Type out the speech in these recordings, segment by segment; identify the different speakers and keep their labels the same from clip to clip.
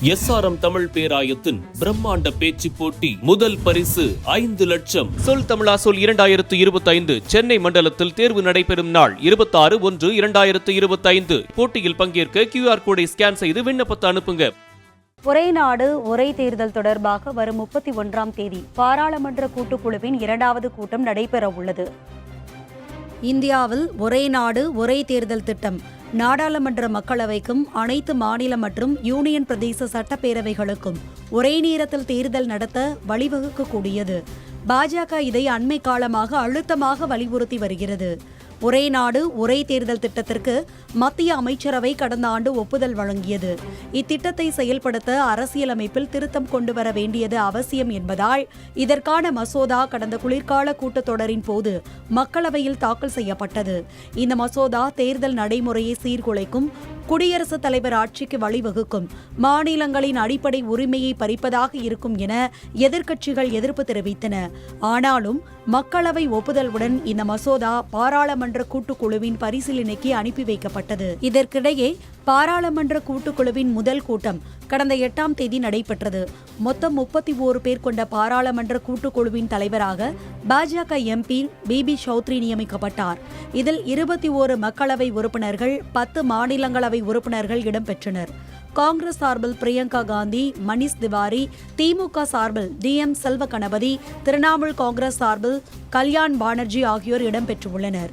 Speaker 1: SRM Tamil பேராயத்தின் பிரம்மாண்ட பேச்சு போட்டி முதல் பரிசு 5 லட்சம். சொல் தமிழா சொல் 2025 சென்னை மண்டலத்தில் தேர்வு நடைபெறும் நாள் 26/1/2025. போட்டியில் பங்கேற்க QR கோடை ஸ்கேன் செய்து விண்ணப்பத்தை அனுப்புங்க.
Speaker 2: ஒரே நாடு ஒரே தேர்தல் தொடர்பாக வரும் 31ஆம் தேதி பாராளுமன்ற கூட்டுக்குழுவின் 2வது கூட்டம் நடைபெற உள்ளது. இந்தியாவில் ஒரே நாடு ஒரே தேர்தல் திட்டம் நாடாளுமன்ற மக்களவைக்கும் அனைத்து மாநில மற்றும் யூனியன் பிரதேச சட்டப்பேரவைகளுக்கும் ஒரே நேரத்தில் தேர்தல் நடத்த வழிவகுக்கக்கூடியது. பாஜக இதை அண்மை காலமாக அழுத்தமாக வலியுறுத்தி வருகிறது. ஒரே நாடு ஒரே தேர்தல் திட்டத்திற்கு மத்திய அமைச்சரவை கடந்த ஆண்டு ஒப்புதல் வழங்கியது. இத்திட்டத்தை செயல்படுத்த அரசியலமைப்பில் திருத்தம் கொண்டு வர வேண்டியது அவசியம் என்பதால் இதற்கான மசோதா கடந்த குளிர்கால கூட்டத்தொடரின் போது மக்களவையில் தாக்கல் செய்யப்பட்டது. இந்த மசோதா தேர்தல் நடைமுறையை சீர்குலைக்கும், குடியரசுத் தலைவர் ஆட்சிக்கு வழிவகுக்கும், மாநிலங்களின் அடிப்படை உரிமையை பறிப்பதாக இருக்கும் என எதிர்க்கட்சிகள் எதிர்ப்பு தெரிவித்தன. ஆனாலும் மக்களவை ஒப்புதலுடன் இந்த மசோதா பாராளுமன்ற கூட்டுக்குழுவின் பரிசீலனைக்கு அனுப்பி வைக்கப்பட்டது. இதற்கிடையே பாராளுமன்ற கூட்டுக்குழுவின் முதல் கூட்டம் கடந்த 8ஆம் தேதி நடைபெற்றது. மொத்தம் 31 பேர் கொண்ட பாராளுமன்ற கூட்டுக்குழுவின் தலைவராக பாஜக MP பிபி சௌத்ரி நியமிக்கப்பட்டார். இதில் 21 மக்களவை உறுப்பினர்கள், 10 மாநிலங்களவை உறுப்பினர்கள் இடம்பெற்றனர். காங்கிரஸ் சார்பில் பிரியங்கா காந்தி, மணிஷ் திவாரி, திமுக சார்பில் DM செல்வ கணபதி, திரிணாமுல் காங்கிரஸ் சார்பில் கல்யாண் பானர்ஜி ஆகியோர் இடம்பெற்றுள்ளனர்.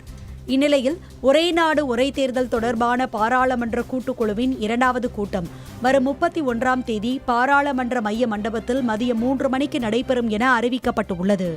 Speaker 2: இந்நிலையில் ஒரே நாடு ஒரே தேர்தல் தொடர்பான பாராளுமன்ற கூட்டுக்குழுவின் 2வது கூட்டம் வரும் 31ஆம் தேதி பாராளுமன்ற மைய மண்டபத்தில் மதியம் 3 மணிக்கு நடைபெறும் என அறிவிக்கப்பட்டுள்ளது.